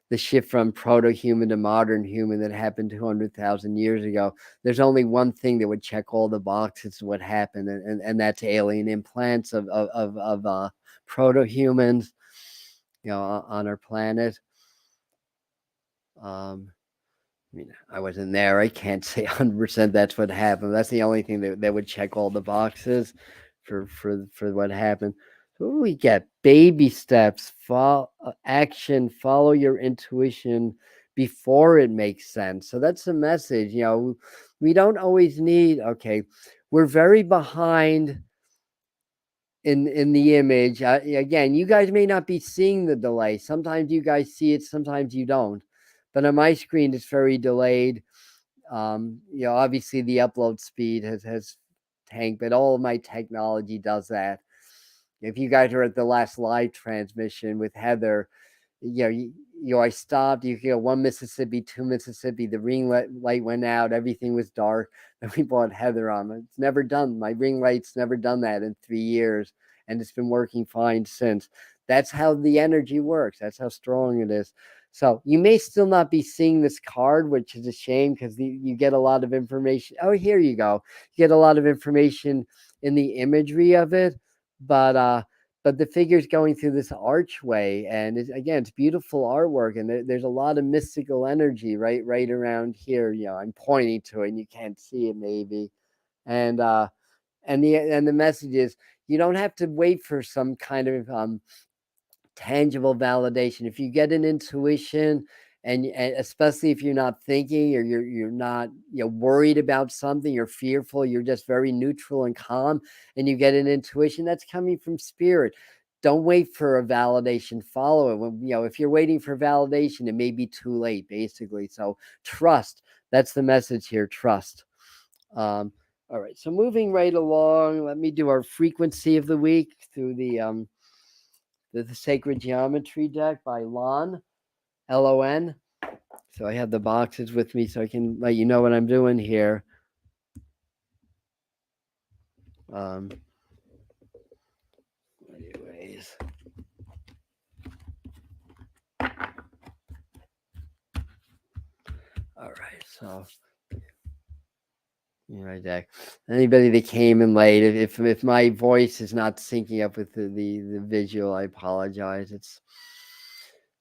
the shift from proto-human to modern human that happened 200,000 years ago, there's only one thing that would check all the boxes of what happened, and that's alien implants of proto-humans, on our planet. Um, I mean, I wasn't there. I can't say 100% that's what happened. That's the only thing that would check all the boxes for what happened. So what do we get? Baby steps, action, follow your intuition before it makes sense. So that's the message. We don't always need. Okay, we're very behind in the image. Again, you guys may not be seeing the delay. Sometimes you guys see it, sometimes you don't. But on my screen, it's very delayed. Obviously the upload speed has tanked, but all of my technology does that. If you guys are at the last live transmission with Heather, I stopped. You go 1 Mississippi, 2 Mississippi. The ring light went out. Everything was dark. And we brought Heather on. It's never done. My ring light's never done that in 3 years, and it's been working fine since. That's how the energy works. That's how strong it is. So you may still not be seeing this card, which is a shame because you get a lot of information. Oh, here you go. You get a lot of information in the imagery of it, but the figure's going through this archway, and it's beautiful artwork, and there's a lot of mystical energy right around here. I'm pointing to it, and you can't see it maybe, and the message is you don't have to wait for some kind of tangible validation. If you get an intuition, and especially if you're not thinking, or you're not worried about something, you're fearful, you're just very neutral and calm, and you get an intuition that's coming from spirit. Don't wait for a validation. Follow it. If you're waiting for validation, it may be too late, basically. So trust. That's the message here. Trust. All right. So moving right along, let me do our frequency of the week through the Sacred Geometry deck by Lon. So I have the boxes with me so I can let you know what I'm doing here. Anyways. All right, so right deck. Anybody that came in late, if my voice is not syncing up with the visual, I apologize. It's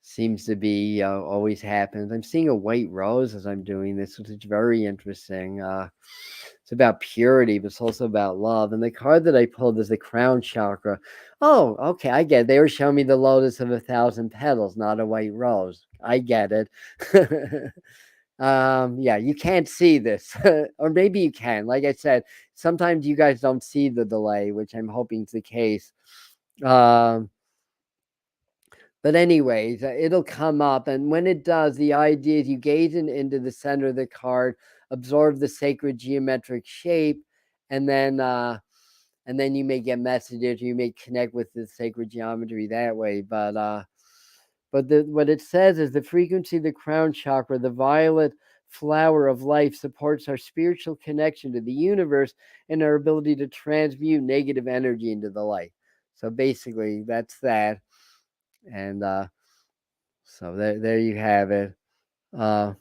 seems to be always happens. I'm seeing a white rose as I'm doing this, which is very interesting. It's about purity, but it's also about love. And the card that I pulled is the crown chakra. Oh, okay, I get it. They were showing me the lotus of 1,000 petals, not a white rose. I get it. Yeah, you can't see this, or maybe you can. Like I said, sometimes you guys don't see the delay, which I'm hoping is the case. But anyways, it'll come up, and when it does, the idea is you gaze into the center of the card, absorb the sacred geometric shape, and then you may get messages, you may connect with the sacred geometry that way. But what it says is the frequency of the crown chakra, the violet flower of life, supports our spiritual connection to the universe and our ability to transmute negative energy into the light. So basically, that's that. And so there you have it. Uh,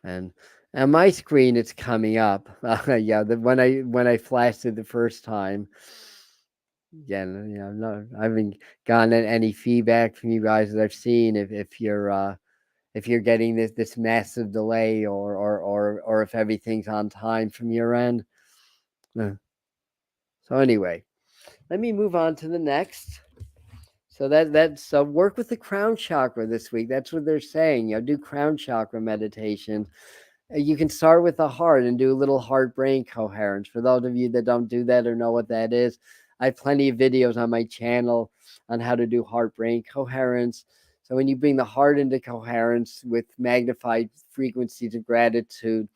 and on my screen, it's coming up. Yeah, when I flashed it the first time. Yeah, I haven't gotten any feedback from you guys that I've seen. If you're getting this massive delay, or if everything's on time from your end. So anyway, let me move on to the next. So that's work with the crown chakra this week. That's what they're saying. Do crown chakra meditation. You can start with the heart and do a little heart brain coherence. For those of you that don't do that or know what that is, I have plenty of videos on my channel on how to do heart brain coherence. So when you bring the heart into coherence with magnified frequencies of gratitude,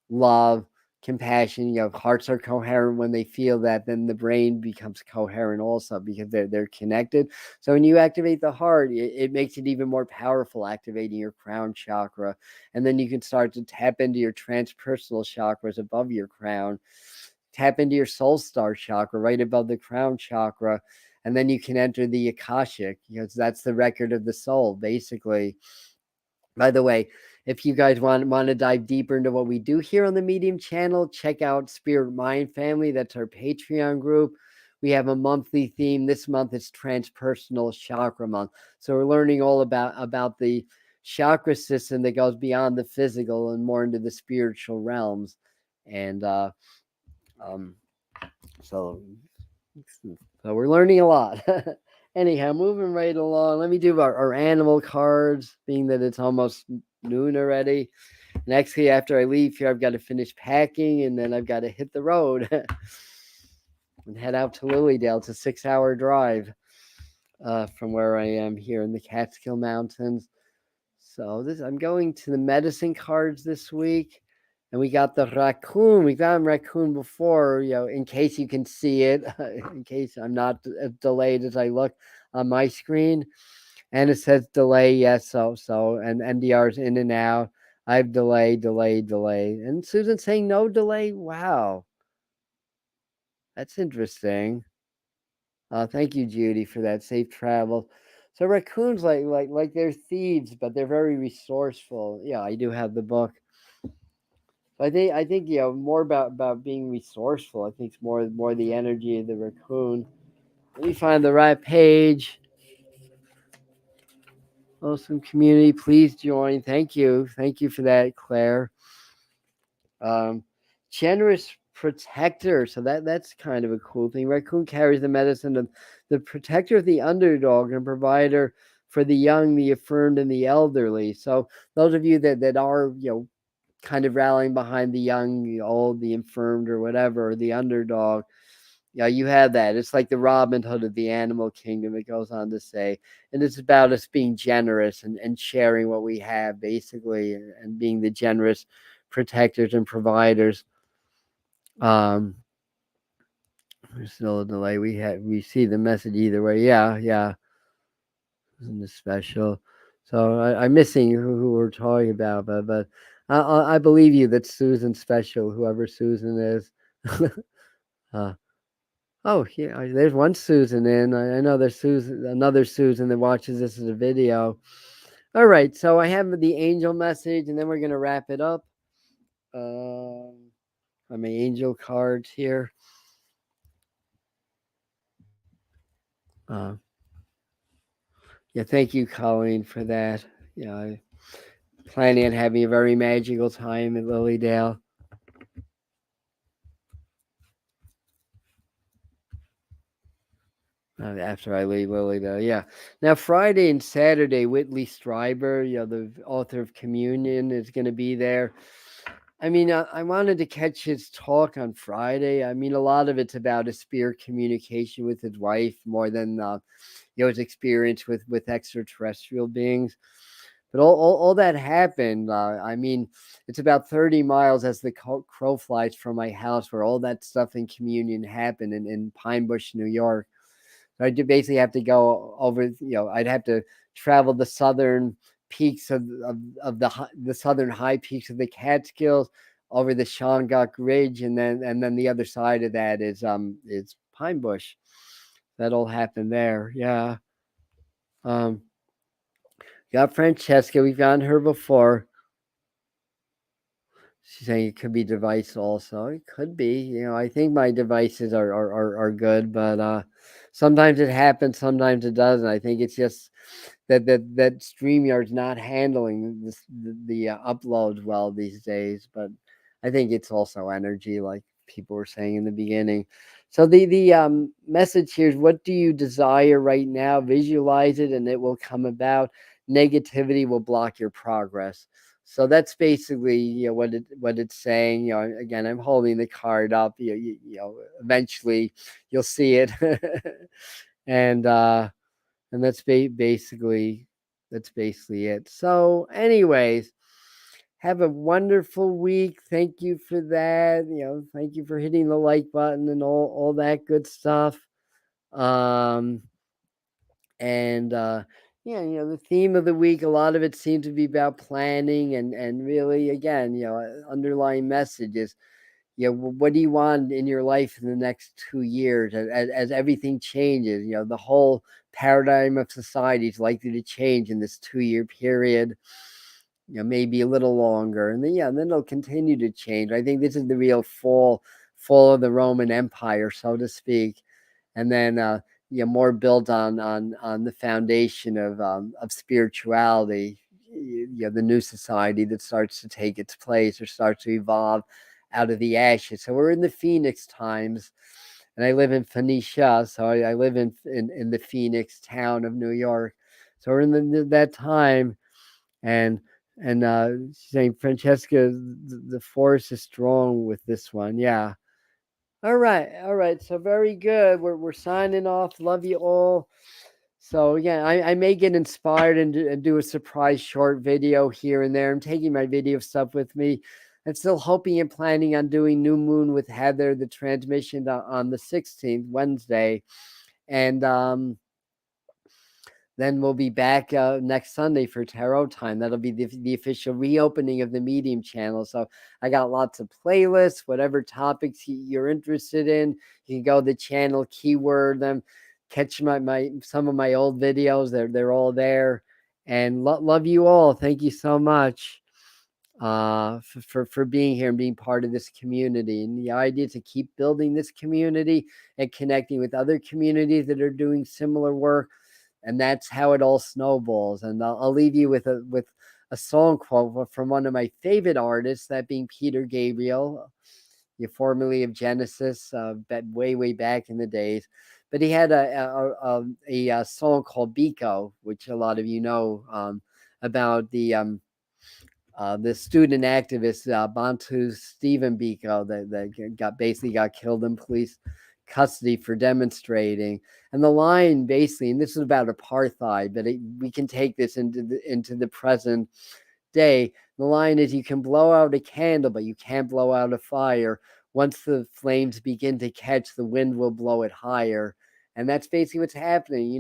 love, compassion, hearts are coherent when they feel that, then the brain becomes coherent also, because they're connected. So when you activate the heart, it makes it even more powerful, activating your crown chakra. And then you can start to tap into your transpersonal chakras above your crown, tap into your soul star chakra right above the crown chakra. And then you can enter the Akashic, because that's the record of the soul, basically. By the way, if you guys want to dive deeper into what we do here on the Medium channel, check out Spirit Mind Family. That's our Patreon group. We have a monthly theme. This month it's Transpersonal Chakra Month. So we're learning all about the chakra system that goes beyond the physical and more into the spiritual realms. And so we're learning a lot. Anyhow, moving right along. Let me do our animal cards, being that it's almost noon already. And actually, after I leave here, I've got to finish packing, and then I've got to hit the road and head out to Lilydale. It's a 6-hour drive from where I am here in the Catskill Mountains. So I'm going to the medicine cards this week. And we got the raccoon. We got raccoon before, in case you can see it, in case I'm not as delayed as I look on my screen. And it says delay, yes. And NDR's in and out. I have delay. And Susan's saying no delay. Wow. That's interesting. Thank you, Judy, for that. Safe travel. So raccoons, like they're thieves, but they're very resourceful. Yeah, I do have the book. I think more about being resourceful. I think it's more the energy of the raccoon. Let me find the right page. Awesome community, please join. Thank you for that, Claire. Um, Generous protector. So that's kind of a cool thing. Raccoon carries the medicine of the protector of the underdog and provider for the young, the affirmed, and the elderly. So those of you that are kind of rallying behind the young, the old, the infirmed, or whatever, or the underdog. Yeah, you have that. It's like the Robin Hood of the animal kingdom, it goes on to say. And it's about us being generous and sharing what we have, basically, and being the generous protectors and providers. There's still a delay. We see the message either way. Yeah. Isn't this special? So I'm missing who we're talking about, but I believe you that Susan's special, whoever Susan is. Oh, yeah, there's one Susan in. I know there's another Susan that watches this as a video. All right, so I have the angel message, and then we're going to wrap it up. On my angel cards here. Yeah, thank you, Colleen, for that. Yeah, I'm planning on having a very magical time at Lilydale. After I leave Lilydale, yeah. Now, Friday and Saturday, Whitley Strieber, the author of Communion, is going to be there. I mean, I wanted to catch his talk on Friday. I mean, a lot of it's about his spirit communication with his wife more than his experience with extraterrestrial beings. But all that happened. I mean, it's about 30 miles as the crow flies from my house, where all that stuff in communion happened in Pine Bush, New York. So I did basically have to go over. I'd have to travel the southern peaks of the southern high peaks of the Catskills, over the Shongok Ridge, and then the other side of that is Pine Bush. That all happened there. Yeah. Um, got Francesca. We've gotten her before. She's saying it could be device also. It could be. I think my devices are good, but sometimes it happens, sometimes it doesn't. I think it's just that StreamYard's not handling the uploads well these days. But I think it's also energy, like people were saying in the beginning. So the message here is: what do you desire right now? Visualize it, and it will come about. Negativity will block your progress. So that's basically what it's saying. Again, I'm holding the card up. Eventually you'll see it, and that's basically it. So, anyways, have a wonderful week. Thank you for that. Thank you for hitting the like button and all that good stuff. Um, and yeah, the theme of the week, a lot of it seems to be about planning and really, again, underlying messages. What do you want in your life in the next 2 years as everything changes? The whole paradigm of society is likely to change in this 2 year period. Maybe a little longer, and then it'll continue to change. I think this is the real fall of the Roman Empire, so to speak, and then more built on the foundation of spirituality. The new society that starts to take its place or starts to evolve out of the ashes. So we're in the Phoenix times, and I live in Phoenicia, so I live in the Phoenix town of New York. So we're in that time, and saying, Francesca, the force is strong with this one. Yeah. All right, all right. So very good. We're signing off. Love you all. So again, I may get inspired and do a surprise short video here and there. I'm taking my video stuff with me. I'm still hoping and planning on doing New Moon with Heather, the transmission on the 16th, Wednesday, and then we'll be back next Sunday for Tarot Time. That'll be the official reopening of the Medium channel. So I got lots of playlists, whatever topics you're interested in. You can go to the channel, keyword them, catch my some of my old videos. They're all there. And love you all. Thank you so much for being here and being part of this community. And the idea is to keep building this community and connecting with other communities that are doing similar work, and that's how it all snowballs. And I'll leave you with a song quote from one of my favorite artists, that being Peter Gabriel, formerly of Genesis, way back in the days. But he had a song called Biko, which a lot of you know, about the student activist Bantu Stephen Biko that got killed in police custody for demonstrating. And the line basically, and this is about apartheid, but we can take this into the present day. The line is, you can blow out a candle, but you can't blow out a fire. Once the flames begin to catch, the wind will blow it higher. And that's basically what's happening.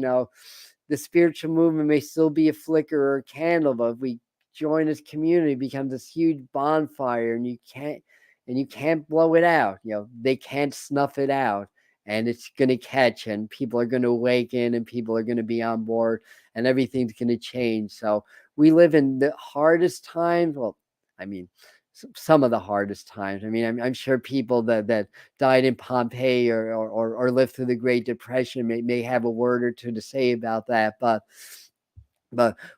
The spiritual movement may still be a flicker or a candle, but if we join this community, it becomes this huge bonfire, and you can't blow it out. They can't snuff it out, and it's going to catch, and people are going to awaken, and people are going to be on board, and everything's going to change. So we live in the hardest times. Well, I mean, some of the hardest times. I mean, I'm sure people that died in Pompeii or lived through the Great Depression may have a word or two to say about that, but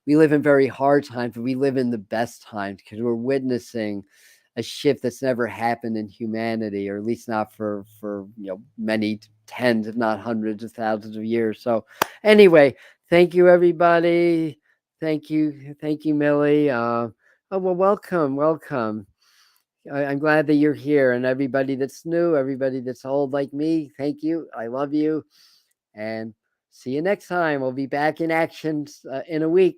we live in very hard times, but we live in the best times because we're witnessing a shift that's never happened in humanity, or at least not for many tens, if not hundreds of thousands of years. So anyway, thank you, everybody. Thank you, Millie. Oh, well, welcome. I'm glad that you're here, and everybody that's new, everybody that's old like me, thank you. I love you, and see you next time. We'll be back in action in a week.